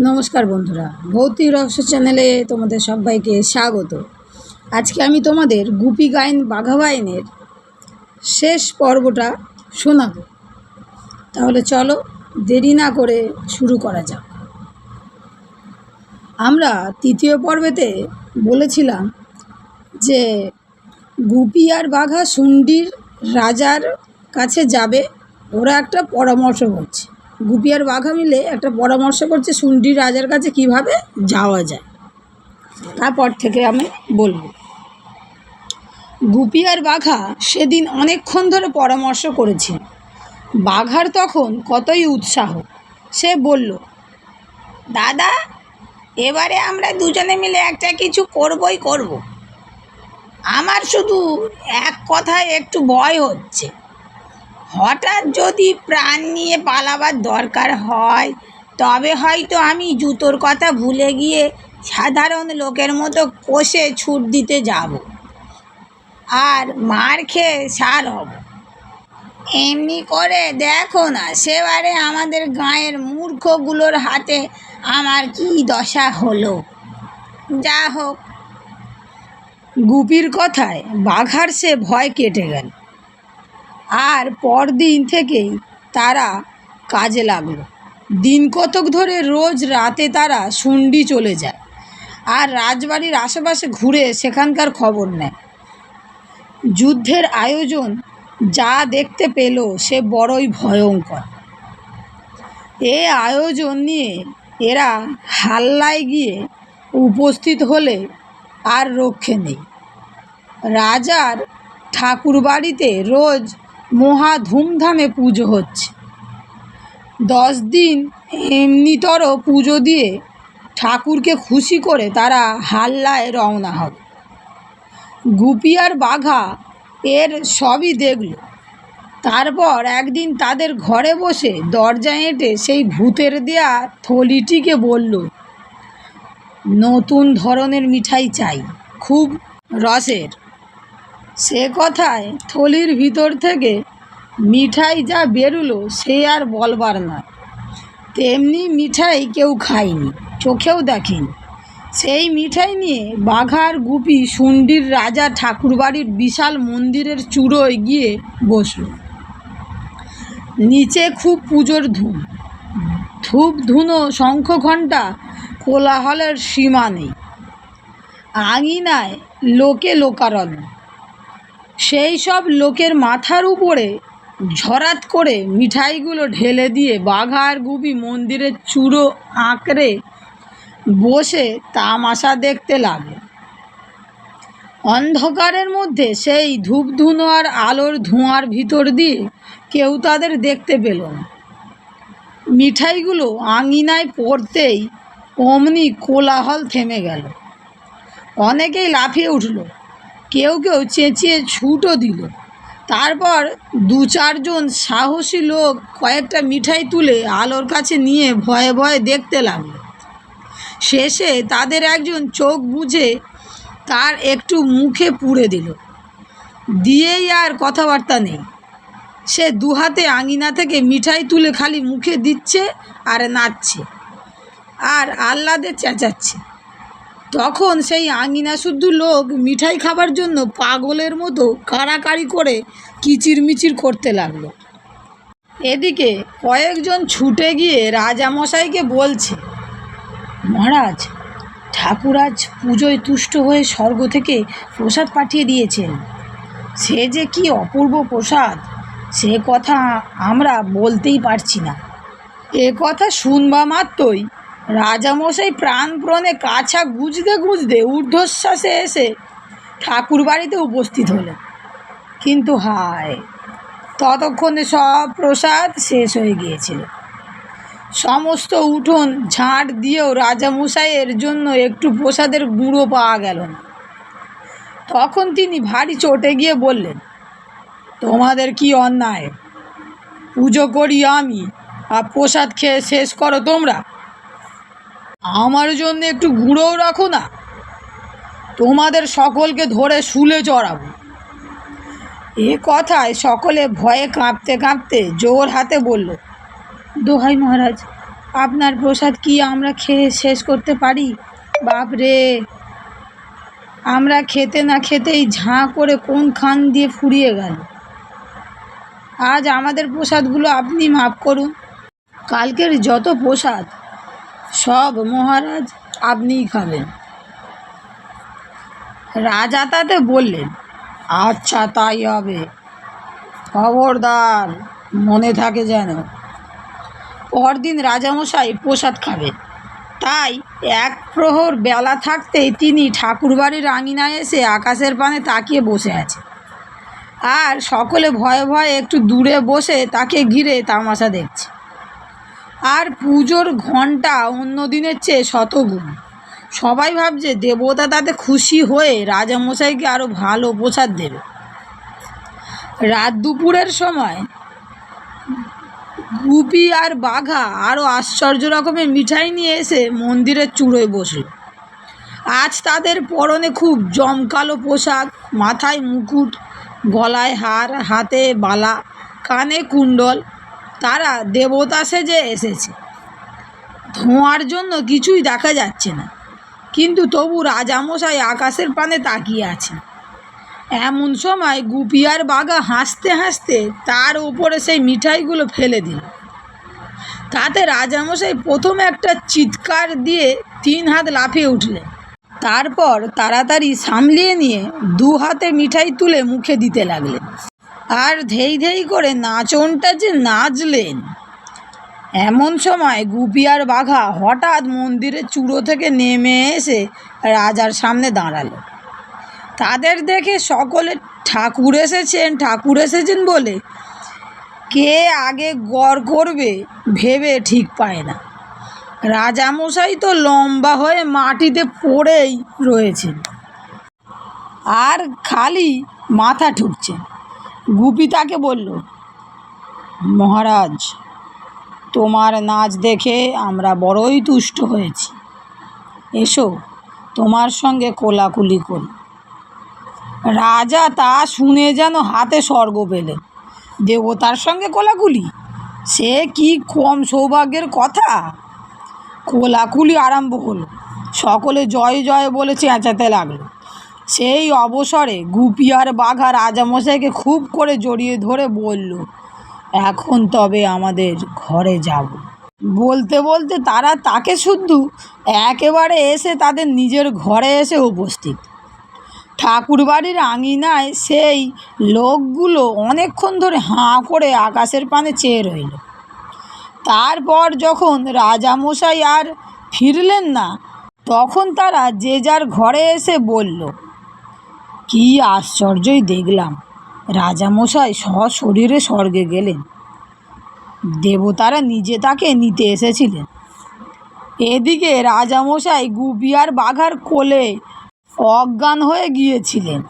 নমস্কার বন্ধুরা, ভৌতিক রহস্য চ্যানেলে তোমাদের সবাইকে স্বাগত। আজকে আমি তোমাদের গুপি গাইন বাঘা বাইনের শেষ পর্বটা শোনাব। তাহলে চলো দেরি না করে শুরু করা যাক। আমরা তৃতীয় পর্বেতে বলেছিলাম যে গুপি আর বাঘা শুন্ডির রাজার কাছে যাবে। ওরা একটা পরামর্শ করছে, গুপি আর বাঘা মিলে একটা পরামর্শ করছে শুন্ডির রাজার কাছে কিভাবে যাওয়া যায়। তারপর থেকে আমি বলবো। গুপি আর বাঘা সেদিন অনেকক্ষণ ধরে পরামর্শ করেছে। বাঘার তখন কতই উৎসাহ। সে বলল, দাদা, এবারে আমরা দুজনে মিলে একটা কিছু করবই করব। আমার শুধু এক কথায় একটু ভয় হচ্ছে, হঠাৎ যদি প্রাণ নিয়ে পালাবার দরকার হয় তবে হয়তো আমি জুতোর কথা ভুলে গিয়ে সাধারণ লোকের মতো কষে ছুট দিতে যাব আর মার খেয়ে সার হব। এমনি করে দেখো না, সেবারে আমাদের গাঁয়ের মূর্খগুলোর হাতে আমার কি দশা হলো। যা হোক। গুপির কথায় বাঘার সে ভয় কেটে গেল। আর পরদিন থেকেই তারা কাজে লাগলো। দিন কতক ধরে রোজ রাতে তারা শুন্ডি চলে যায় আর রাজবাড়ির আশেপাশে ঘুরে সেখানকার খবর নেয়। যুদ্ধের আয়োজন যা দেখতে পেল সে বড়ই ভয়ঙ্কর। এ আয়োজন নিয়ে এরা হাল্লায় গিয়ে উপস্থিত হলে আর রক্ষে নেই। রাজার ঠাকুর বাড়িতে রোজ মহা ধুমধামে পুজো হচ্ছে। 10 দিন এমনিতর পুজো দিয়ে ঠাকুরকে খুশি করে তারা হাল্লায় রওনা হবে। গুপি আর বাঘা এর সবই দেখল। তারপর একদিন তাদের ঘরে বসে দরজা এঁটে সেই ভূতের দেয়া থলিটিকে বলল, নতুন ধরনের মিঠাই চাই, খুব রসের। সে কথায় থলির ভিতর থেকে মিঠাই যা বেরুলো সে আর বলবার নয়। তেমনি মিঠাই কেউ খায়নি, চোখেও দেখেনি। সেই মিঠাই নিয়ে বাঘা আর গুপি শুন্ডির রাজা ঠাকুরবাড়ির বিশাল মন্দিরের চূড়োয় গিয়ে বসল। নিচে খুব পুজোর ধুম, ধূপ ধুনো শঙ্খ ঘণ্টা, কোলাহলের সীমা নেই। আঙিনায় লোকে লোকারণ্য। সেই সব লোকের মাথার উপরে ঝরাত করে মিঠাইগুলো ঢেলে দিয়ে বাঘা আর গুপি মন্দিরের চূড়ো আঁকড়ে বসে তামাশা দেখতে লাগলো। অন্ধকারের মধ্যে সেই ধূপধুনো আর আলোর ধোঁয়ার ভিতর দিয়ে কেউ তাদের দেখতে পেল না। মিঠাইগুলো আঙিনায় পড়তেই অমনি কোলাহল থেমে গেল। অনেকেই লাফিয়ে উঠল, কেউ কেউ চেঁচিয়ে ছুটও দিল। তারপর 2-4 জন সাহসী লোক কয়েকটা মিঠাই তুলে আলোর কাছে নিয়ে ভয়ে ভয়ে দেখতে লাগলো। শেষে তাদের একজন চোখ বুজে তার একটু মুখে পুড়ে দিল, দিয়েই আর কথাবার্তা নেই। সে দুহাতে আঙিনা থেকে মিঠাই তুলে খালি মুখে দিচ্ছে আর নাচছে আর আহ্লাদে চেঁচাচ্ছে। তখন সেই আঙিনা শুদ্ধ লোক মিঠাই খাবার জন্য পাগলের মতো কাড়াকাড়ি করে কিচিরমিচির করতে লাগলো। এদিকে কয়েকজন ছুটে গিয়ে রাজামশাইকে বলছে, মহারাজ, ঠাকুর আজ পুজোয় তুষ্ট হয়ে স্বর্গ থেকে প্রসাদ পাঠিয়ে দিয়েছেন। সে যে কি অপূর্ব প্রসাদ, সে কথা আমরা বলতেই পারছি না। এ কথা শুনবা মাত্রই রাজামশাই প্রাণপণে কাছা গুঁজতে গুঁজতে ঊর্ধ্বশ্বাসে এসে ঠাকুর বাড়িতে উপস্থিত হলেন। কিন্তু হায়, ততক্ষণে সব প্রসাদ শেষ হয়ে গিয়েছিল। সমস্ত উঠোন ঝাঁট দিয়েও রাজামশাইয়ের জন্য একটু প্রসাদের গুঁড়ো পাওয়া গেল না। তখন তিনি ভারী চটে গিয়ে বললেন, তোমাদের কি অন্যায়! পুজো করি আমি আর প্রসাদ খেয়ে শেষ করো তোমরা। আমার জন্য একটু গুঁড়োও রাখো না, তোমাদের সকলকে ধরে শুলে চড়াবো। এ কথায় সকলে ভয়ে কাঁপতে কাঁপতে জোর হাতে বলল, দোহাই মহারাজ, আপনার প্রসাদ কি আমরা খেয়ে শেষ করতে পারি? বাপরে, আমরা খেতে না খেতেই ঝাঁ করে কোনখান দিয়ে ফুরিয়ে গেল। আজ আমাদের প্রসাদগুলো আপনি মাফ করুন। কালকের যত প্রসাদ সব মহারাজ আপনিই খাবেন। রাজা তাতে বললেন, আচ্ছা তাই হবে, খবরদার মনে থাকে যেন। পরদিন রাজামশাই প্রসাদ খাবেন, তাই এক প্রহর বেলা থাকতেই তিনি ঠাকুরবাড়ির আঙিনায় এসে আকাশের পানে তাকিয়ে বসে আছে। আর সকলে ভয়ে ভয়ে একটু দূরে বসে তাকে ঘিরে তামাশা দেখছে। আর পুজোর ঘণ্টা অন্য দিনের চেয়ে শতগুণ। সবাই ভাবছে দেবতা তাতে খুশি হয়ে রাজামশাইকে আরও ভালো প্রসাদ দেবে। রাত দুপুরের সময় গুপি আর বাঘা আরও আশ্চর্য রকমের মিঠাই নিয়ে এসে মন্দিরের চূড়োয় বসল। আজ তাদের পরনে খুব জমকালো পোশাক, মাথায় মুকুট, গলায় হার, হাতে বালা, কানে কুণ্ডল। তারা দেবতা সেজে এসেছে। ধোঁয়ার জন্য কিছুই দেখা যাচ্ছে না, কিন্তু তবু রাজামশাই আকাশের পানে তাকিয়ে আছেন। এমন সময় গুপি আর বাঘা হাসতে হাসতে তার উপরে সেই মিঠাইগুলো ফেলে দিল। তাতে রাজামশাই প্রথমে একটা চিৎকার দিয়ে 3 হাত লাফিয়ে উঠলেন। তারপর তাড়াতাড়ি সামলিয়ে নিয়ে 2 হাতে মিঠাই তুলে মুখে দিতে লাগলেন। আর ধেই ধেই করে নাচনটা যে নাচলেন। এমন সময় গুপি আর বাঘা হঠাৎ মন্দিরের চূড়ো থেকে নেমে এসে রাজার সামনে দাঁড়ালো। তাদের দেখে সকলে ঠাকুর এসেছেন বলে কে আগে গড় করবে ভেবে ঠিক পায় না। রাজামশাই তো লম্বা হয়ে মাটিতে পড়েই রয়েছেন আর খালি মাথা ঠুকছেন। গুপি তাকে বলল, মহারাজ, তোমার নাচ দেখে আমরা বড়ই তুষ্ট হয়েছি। এসো তোমার সঙ্গে কোলাকুলি করি। রাজা তা শুনে যেন হাতে স্বর্গ পেলেন। দেবতার সঙ্গে কোলাকুলি, সে কি কম সৌভাগ্যের কথা। কোলাকুলি আরম্ভ হলো। সকলে জয় জয় বলে চেঁচাতে লাগলো। সেই অবসরে গুপি আর বাঘা রাজামশাইকে খুব করে জড়িয়ে ধরে বলল, এখন তবে আমাদের ঘরে যাব। বলতে বলতে তারা তাকে শুদ্ধ একেবারে এসে তাদের নিজের ঘরে এসে উপস্থিত। ঠাকুরবাড়ির আঙিনায় সেই লোকগুলো অনেকক্ষণ ধরে হাঁ করে আকাশের পানে চেয়ে রইল। তারপর যখন রাজামশাই আর ফিরলেন না, তখন তারা যে যার ঘরে এসে বলল, কি আশ্চর্যই দেখলাম, রাজামশাই সশরীরে স্বর্গে গেলেন। দেবতারা নিজে তাকে নিতে এসেছিলেন। এদিকে রাজামশাই গুপি আর বাঘার কোলে অজ্ঞান হয়ে গিয়েছিলেন।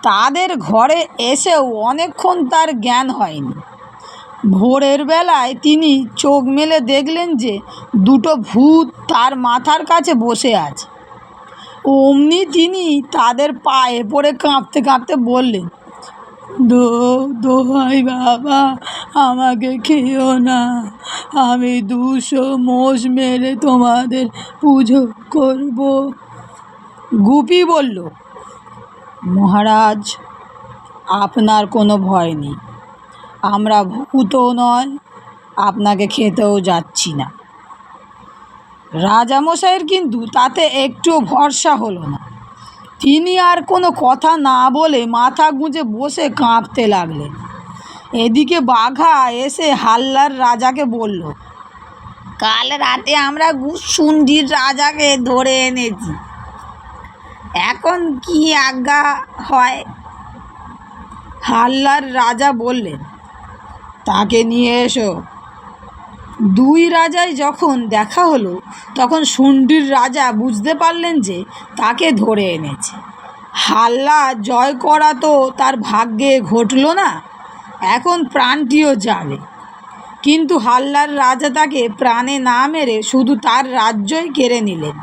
তাদের ঘরে এসেও অনেকক্ষণ তার জ্ঞান হয়নি। ভোরের বেলায় তিনি চোখ মেলে দেখলেন যে 2টো ভূত তার মাথার কাছে বসে আছে। অমনি তিনি তাদের পায়ে পড়ে কাঁপতে কাঁপতে বললেন, দোহাই বাবা, আমাকে খেও না, আমি 200 মোষ মেরে তোমাদের পুজো করব। গুপি বলল, মহারাজ, আপনার কোনো ভয় নেই, আমরা ভূতও নয়, আপনাকে খেতেও যাচ্ছি না। রাজামশাইয়ের কিন্তু তাতে একটুও ভরসা হলো না। তিনি আর কোনো কথা না বলে মাথা গুঁজে বসে কাঁপতে লাগলেন। এদিকে বাঘা এসে হাল্লার রাজাকে বলল, কাল রাতে আমরা সুন্ডির রাজাকে ধরে এনেছি, এখন কি আজ্ঞা হয়? হাল্লার রাজা বললেন, তাকে নিয়ে এসো। 2 রাজায় যখন দেখা হলো, তখন সুন্ডির রাজা বুঝতে পারলেন যে তাকে ধরে এনেছে। হাল্লা জয় করা তো তার ভাগ্যে ঘটল না, এখন প্রাণটিও যাবে। কিন্তু হাল্লার রাজা তাকে প্রাণে না মেরে শুধু তার রাজ্যই কেড়ে নিলেন।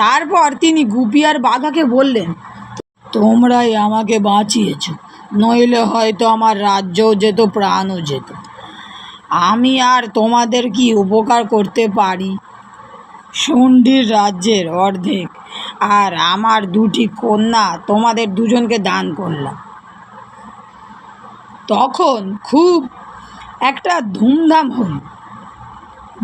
তারপর তিনি গুপি আর বাঘাকে বললেন, তোমরাই আমাকে বাঁচিয়েছ, নইলে হয়তো আমার রাজ্যও যেত, প্রাণও যেত। আমি আর তোমাদের কি উপকার করতে পারি? শুন্ডির রাজ্যের অর্ধেক আর আমার দুটি কন্যা তোমাদের দুজনকে দান করলাম। তখন খুব একটা ধুমধাম হল।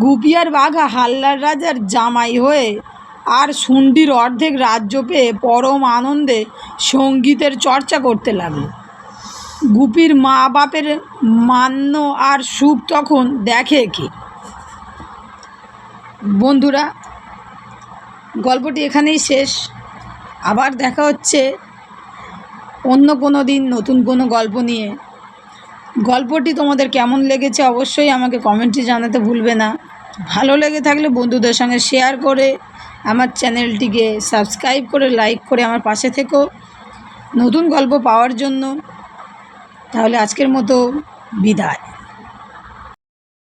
গুপি আর বাঘা হাল্লার রাজার জামাই হয়ে আর শুন্ডির অর্ধেক রাজ্য পেয়ে পরম আনন্দে সঙ্গীতের চর্চা করতে লাগলো। গুপির মা বাপের মান্য আর সুখ তখন দেখে কে? বন্ধুরা, গল্পটি এখানেই শেষ। আবার দেখা হচ্ছে অন্য কোনো দিন নতুন কোনো গল্প নিয়ে। গল্পটি তোমাদের কেমন লেগেছে অবশ্যই আমাকে কমেন্টে জানাতে ভুলবে না। ভালো লেগে থাকলে বন্ধুদের সঙ্গে শেয়ার করে আমার চ্যানেলটিকে সাবস্ক্রাইব করে লাইক করে আমার পাশে থেকো নতুন গল্প পাওয়ার জন্য। তাহলে আজকের মতো বিদায়।